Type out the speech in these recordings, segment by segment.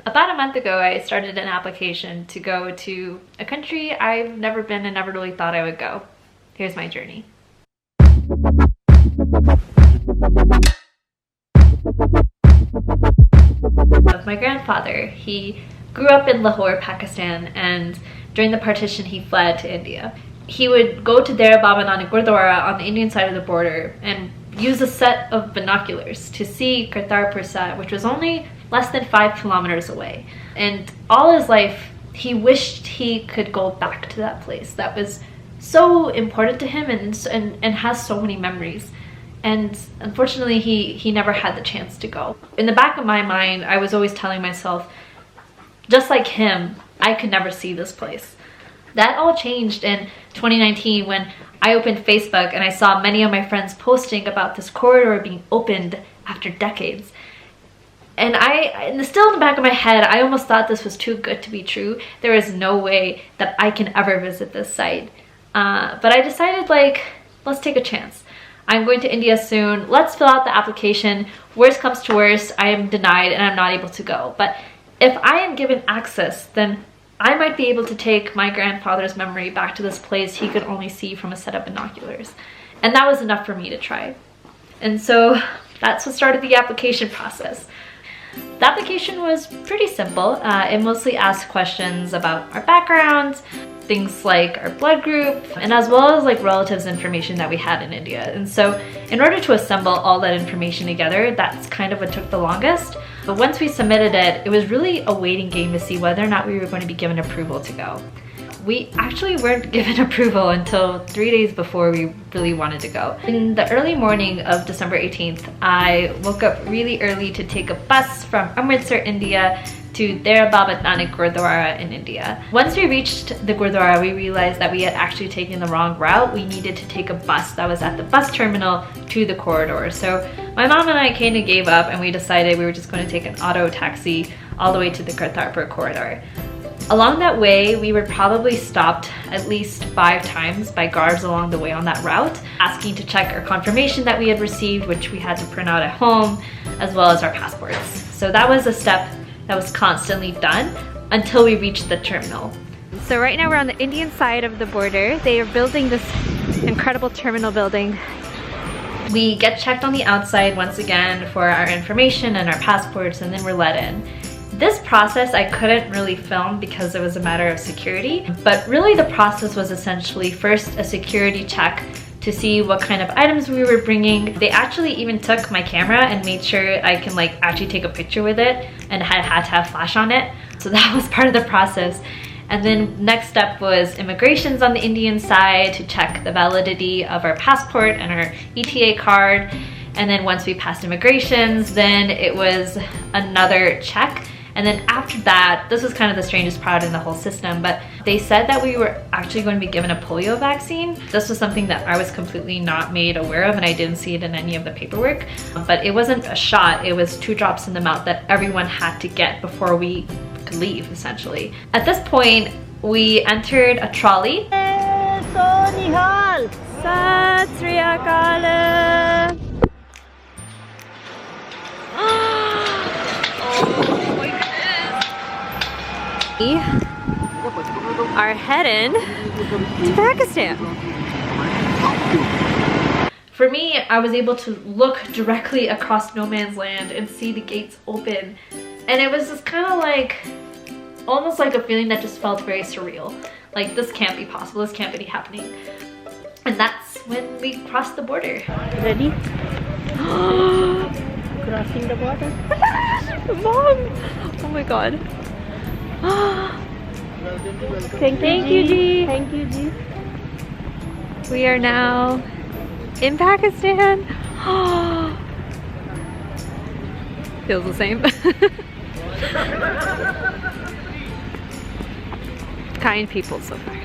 About a month ago, I started an application to go to a country I've never been and never really thought I would go. Here's my journey. My grandfather, he grew up in Lahore, Pakistan, and during the partition he fled to India. He would go to Dera Gurdwara on the Indian side of the border and use a set of binoculars to see Kartarpur Sahib, which was only less than 5 kilometers away. And all his life, he wished he could go back to that place that was so important to him and has so many memories. And unfortunately, he never had the chance to go. In the back of my mind, I was always telling myself, just like him, I could never see this place. That all changed in 2019 when I opened Facebook and I saw many of my friends posting about this corridor being opened after decades. And still in the back of my head, I almost thought this was too good to be true. There is no way that I can ever visit this site. But I decided, like, let's take a chance. I'm going to India soon. Let's fill out the application. Worst comes to worst, I am denied and I'm not able to go. But if I am given access, then I might be able to take my grandfather's memory back to this place he could only see from a set of binoculars. And that was enough for me to try. And so that's what started the application process. The application was pretty simple. It mostly asked questions about our backgrounds, things like our blood group, and as well as like relatives information that we had in India. And so in order to assemble all that information together, that's kind of what took the longest. But once we submitted it, it was really a waiting game to see whether or not we were going to be given approval to go. We actually weren't given approval until 3 days before we really wanted to go. In the early morning of December 18th, I woke up really early to take a bus from Amritsar, India to Dera Nanak Gurdwara in India. Once we reached the Gurdwara, we realized that we had actually taken the wrong route. We needed to take a bus that was at the bus terminal to the corridor. So my mom and I kind of gave up and we decided we were just going to take an auto taxi all the way to the Kartarpur corridor. Along that way, we were probably stopped at least 5 times by guards along the way on that route, asking to check our confirmation that we had received, which we had to print out at home, as well as our passports. So that was a step that was constantly done until we reached the terminal. So right now we're on the Indian side of the border. They are building this incredible terminal building. We get checked on the outside once again for our information and our passports, and then we're let in. This process I couldn't really film because it was a matter of security, but really the process was essentially first a security check to see what kind of items we were bringing. They actually even took my camera and made sure I can like actually take a picture with it and had to have flash on it. So that was part of the process. And then next step was immigrations on the Indian side to check the validity of our passport and our ETA card. And then once we passed immigrations, then it was another check. And then after that, this was kind of the strangest part in the whole system, but they said that we were actually going to be given a polio vaccine. This was something that I was completely not made aware of and I didn't see it in any of the paperwork. But it wasn't a shot, it was 2 drops in the mouth that everyone had to get before we could leave, essentially. At this point, we entered a trolley. Sat Sri Akal. We are heading to Pakistan. For me, I was able to look directly across no man's land and see the gates open. And it was just kind of like, almost like a feeling that just felt very surreal. Like, this can't be possible, this can't be happening. And that's when we crossed the border. Ready? Crossing the border. Mom! Oh my god. Thank you, Ji. Thank you, Ji. We are now in Pakistan. Feels the same. Kind people so far.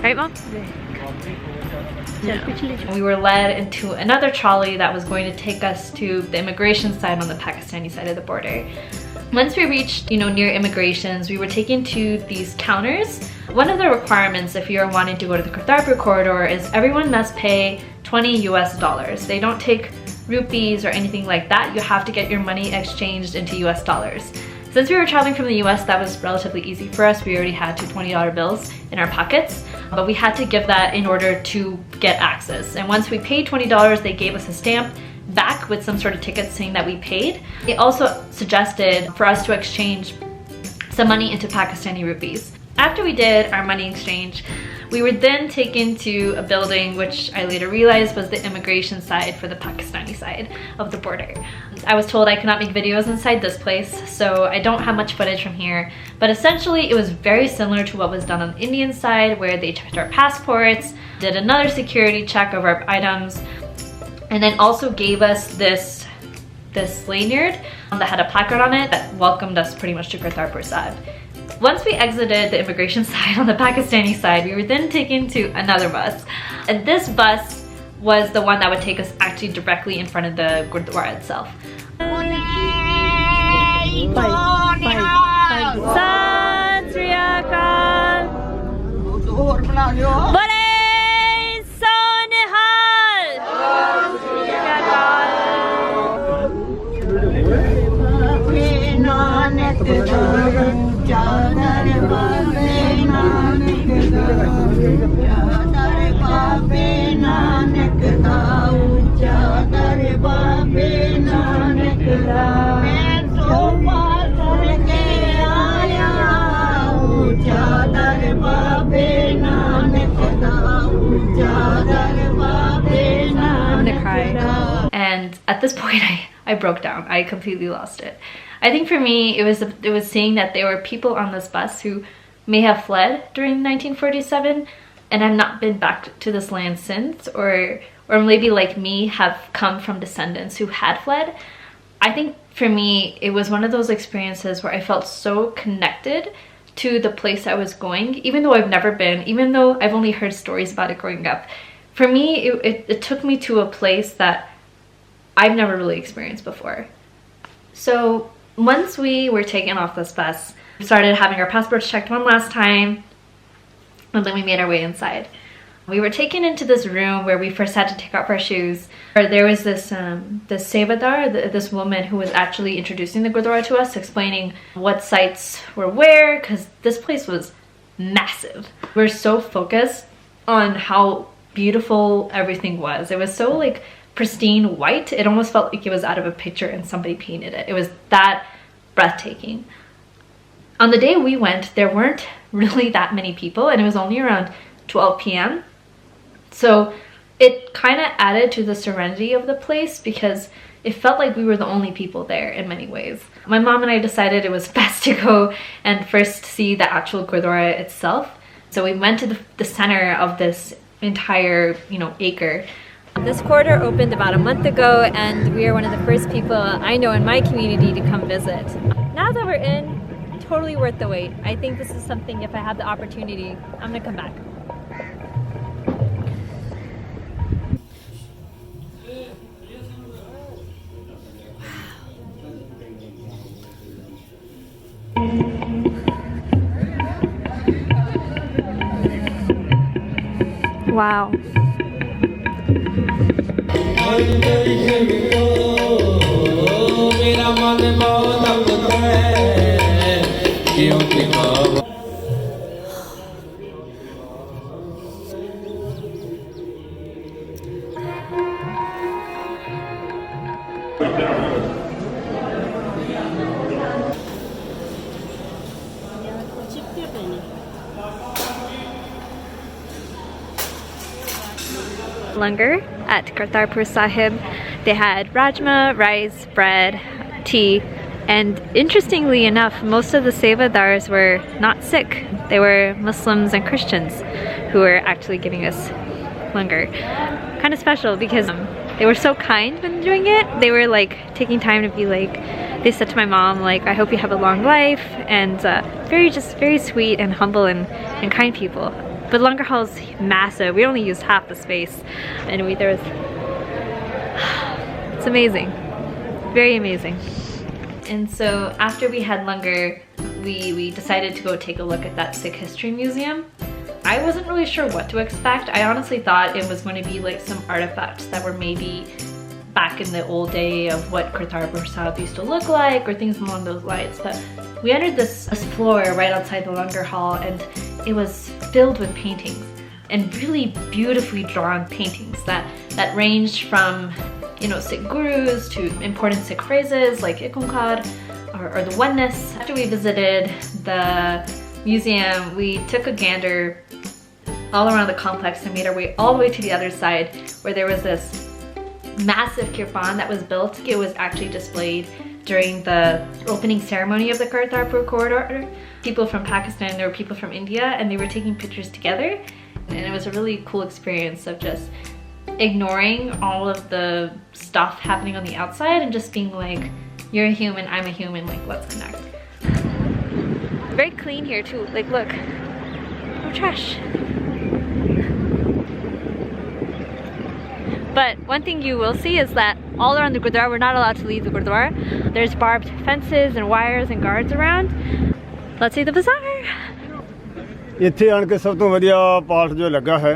Right, Mom? Yeah. We were led into another trolley that was going to take us to the immigration side on the Pakistani side of the border. Once we reached, near immigrations, we were taken to these counters. One of the requirements if you're wanting to go to the Kartarpur corridor is everyone must pay $20 US. They don't take rupees or anything like that. You have to get your money exchanged into US dollars. Since we were traveling from the US, that was relatively easy for us. We already had two $20 bills in our pockets, but we had to give that in order to get access. And once we paid $20, they gave us a stamp back with some sort of ticket saying that we paid. They also suggested for us to exchange some money into Pakistani rupees. After we did our money exchange, we were then taken to a building which I later realized was the immigration side for the Pakistani side of the border. I was told I could not make videos inside this place, so I don't have much footage from here, but essentially it was very similar to what was done on the Indian side, where they checked our passports, did another security check of our items, and then also gave us this lanyard that had a placard on it that welcomed us pretty much to Kartarpur Sahib. Once we exited the immigration side on the Pakistani side, we were then taken to another bus. And this bus was the one that would take us actually directly in front of the Gurdwara itself. Sat Sri Akal. Bole Sonihal. I'm gonna cry. And at this point I broke down. I completely lost it. I think for me it was seeing that there were people on this bus who may have fled during 1947 and have not been back to this land since, or maybe like me have come from descendants who had fled. I think for me it was one of those experiences where I felt so connected to the place I was going, even though I've never been, even though I've only heard stories about it growing up. For me, it took me to a place that I've never really experienced before. So once we were taken off this bus, we started having our passports checked one last time, and then we made our way inside. We were taken into this room where we first had to take off our shoes. There was this Sevadar, this woman who was actually introducing the Gurdwara to us, explaining what sites were where, because this place was massive. We were so focused on how beautiful everything was. It was so like pristine white. It almost felt like it was out of a picture and somebody painted it. It was that breathtaking. On the day we went, there weren't really that many people, and it was only around 12 p.m. So it kind of added to the serenity of the place because it felt like we were the only people there in many ways. My mom and I decided it was best to go and first see the actual Gurdwara itself. So we went to the center of this entire, acre. This quarter opened about a month ago, and we are one of the first people I know in my community to come visit. Now that we're in, totally worth the wait. I think this is something, if I have the opportunity, I'm gonna come back. Wow. Langar at Kartarpur Sahib. They had rajma, rice, bread, tea, and interestingly enough, most of the sevadars were not Sikh. They were Muslims and Christians who were actually giving us langar. Kind of special because they were so kind when doing it. They were like taking time to be like, they said to my mom like, I hope you have a long life, and very sweet and humble and kind people. But langar hall's massive. We only used half the space. Anyway, it's amazing. Very amazing. And so after we had langar, we decided to go take a look at that Sikh history museum. I wasn't really sure what to expect. I honestly thought it was going to be like some artifacts that were maybe back in the old day of what Kartarpur Sahib used to look like or things along those lines. But We entered this floor right outside the Langar Hall, and it was filled with paintings, and really beautifully drawn paintings that ranged from, Sikh gurus to important Sikh phrases like Ikonkar or the oneness. After we visited the museum, we took a gander all around the complex and made our way all the way to the other side, where there was this massive kirpan that was built. It was actually displayed during the opening ceremony of the Kartarpur corridor. People from Pakistan, there were people from India, and they were taking pictures together. And it was a really cool experience of just ignoring all of the stuff happening on the outside and just being like, you're a human, I'm a human, like, let's connect. Very clean here too, like, look, no trash. But one thing you will see is that all around the Gurdwara, we're not allowed to leave the Gurdwara. There's barbed fences and wires and guards around. Let's see the bazaar. इत्थे आन के सब तो वधिया पाठ जो लगा है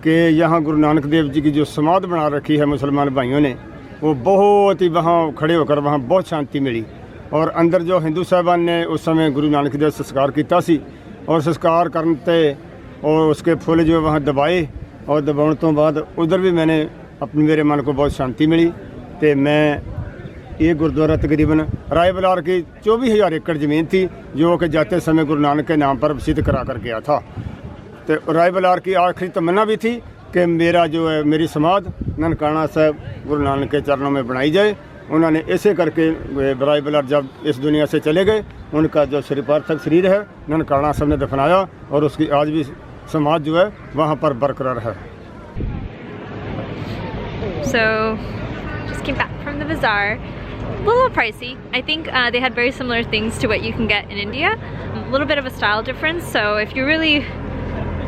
कि यहाँ गुरु नानक देव जी की जो समाध बना रखी है मुसलमान भाइयों ने, वो बहुत ही वहाँ खड़े होकर वहाँ बहुत शांति मिली। और अंदर जो हिंदू साहबान ने उस समय गुरु नानक देव संस्कार किया सी, और संस्कार करते और उसके फुल जो वहाँ दबाए, और दबाने तो बाद उधर भी मेरे मन को बहुत शांति मिली। तो मैं ये गुरुद्वारा तकरीबन राय बलार की 24,000 एकड़ ज़मीन थी, जो कि जाते समय गुरु नानक के नाम पर वसीयत करा कर गया था। तो राय बलार की आखिरी तमन्ना भी थी कि मेरा जो है मेरी समाध ननकाना साहब गुरु नानक के चरणों में बनाई जाए। उन्होंने ऐसे करके राय बलार जब इस दुनिया से चले गए, उनका जो पार्थिव शरीर है ननकाना साहब ने दफनाया, और उसकी आज भी समाज जो है वहाँ पर बरकरार है। So, just came back from the bazaar. A little pricey. I think they had very similar things to what you can get in India. A little bit of a style difference, so if you really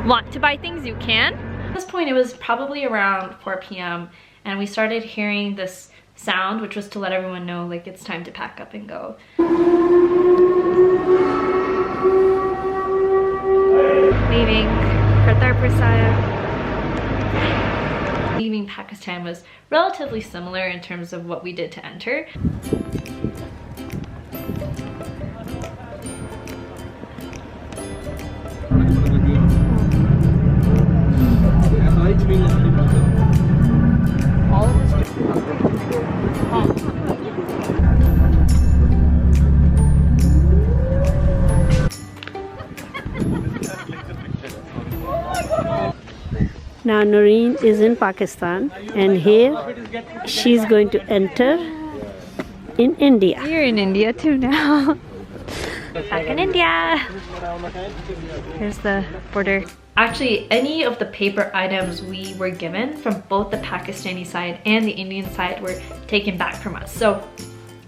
want to buy things, you can. At this point, it was probably around 4 p.m. and we started hearing this sound, which was to let everyone know, like, it's time to pack up and go. Leaving Kartarpur Sahib. Leaving Pakistan was relatively similar in terms of what we did to enter. Now Noreen is in Pakistan, and here she's going to enter in India. You're in India too now. Back in India. Here's the border. Actually, any of the paper items we were given from both the Pakistani side and the Indian side were taken back from us. So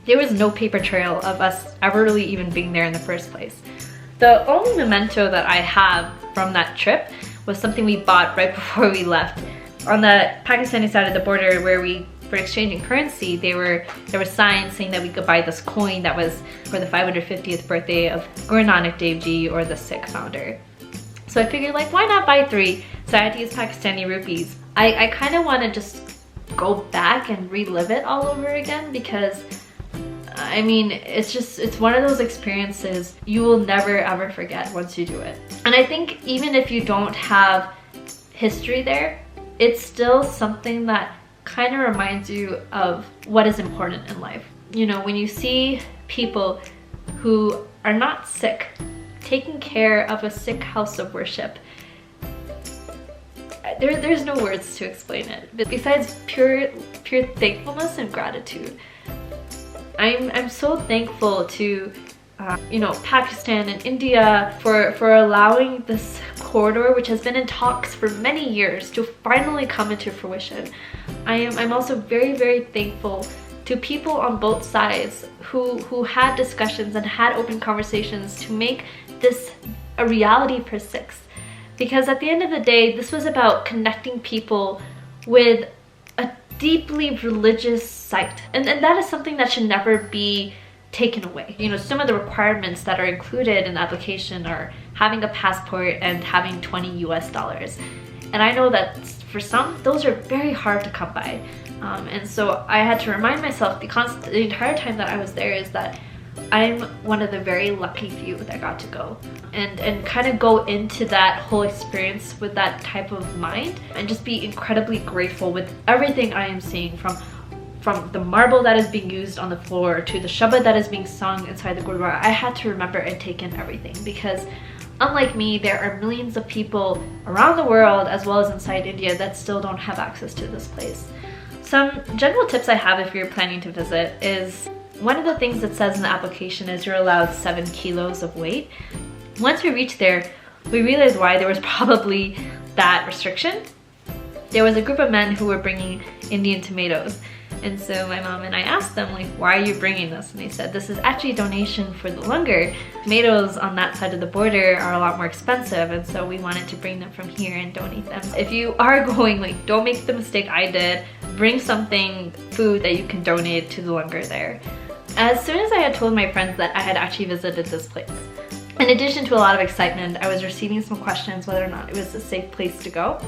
there was no paper trail of us ever really even being there in the first place. The only memento that I have from that trip was something we bought right before we left. On the Pakistani side of the border where we were exchanging currency, there were signs saying that we could buy this coin that was for the 550th birthday of Guru Nanak Dev Ji, or the Sikh founder. So I figured, like, why not buy 3? So I had to use Pakistani rupees. I kind of want to just go back and relive it all over again, because I mean, it's one of those experiences you will never ever forget once you do it. And I think even if you don't have history there, it's still something that kind of reminds you of what is important in life. You know, when you see people who are not Sikh taking care of a Sikh house of worship, there's no words to explain it. But besides pure thankfulness and gratitude, I'm so thankful to Pakistan and India for allowing this corridor, which has been in talks for many years, to finally come into fruition. I'm also very, very thankful to people on both sides who had discussions and had open conversations to make this a reality for Sikhs. Because at the end of the day, this was about connecting people with a deeply religious site. And that is something that should never be taken away. You know, some of the requirements that are included in the application are having a passport and having $20 US. And I know that for some, those are very hard to come by. And so I had to remind myself the entire time that I was there is that I'm one of the very lucky few that got to go and kind of go into that whole experience with that type of mind and just be incredibly grateful with everything I am seeing, from the marble that is being used on the floor to the Shabad that is being sung inside the Gurdwara. I had to remember and take in everything, because unlike me, there are millions of people around the world as well as inside India that still don't have access to this place. Some general tips I have if you're planning to visit is, one of the things that says in the application is you're allowed 7 kilos of weight. Once we reached there, we realized why there was probably that restriction. There was a group of men who were bringing Indian tomatoes. And so my mom and I asked them, like, why are you bringing this? And they said, this is actually a donation for the langar. Tomatoes on that side of the border are a lot more expensive, and so we wanted to bring them from here and donate them. If you are going, like, don't make the mistake I did. Bring something, food that you can donate to the langar there. As soon as I had told my friends that I had actually visited this place, in addition to a lot of excitement, I was receiving some questions whether or not it was a safe place to go.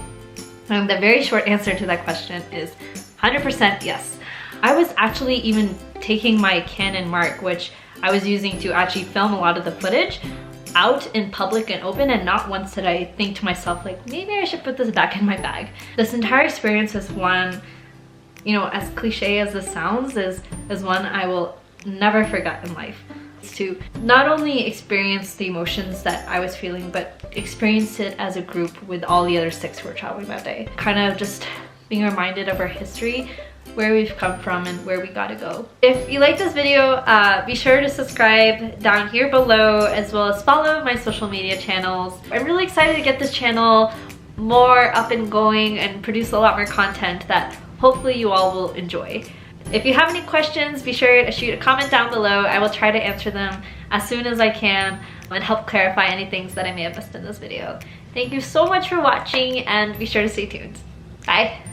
And the very short answer to that question is 100% yes. I was actually even taking my Canon Mark, which I was using to actually film a lot of the footage, out in public and open, and not once did I think to myself, like, maybe I should put this back in my bag. This entire experience is one, you know, as cliche as this sounds, is one I will never forget in life. It's to not only experience the emotions that I was feeling, but experience it as a group with all the other Sikhs who were traveling that day. Kind of just being reminded of our history, where we've come from, and where we gotta go. If you like this video, be sure to subscribe down here below, as well as follow my social media channels. I'm really excited to get this channel more up and going and produce a lot more content that hopefully you all will enjoy. If you have any questions, be sure to shoot a comment down below. I will try to answer them as soon as I can and help clarify any things that I may have missed in this video. Thank you so much for watching, and be sure to stay tuned. Bye!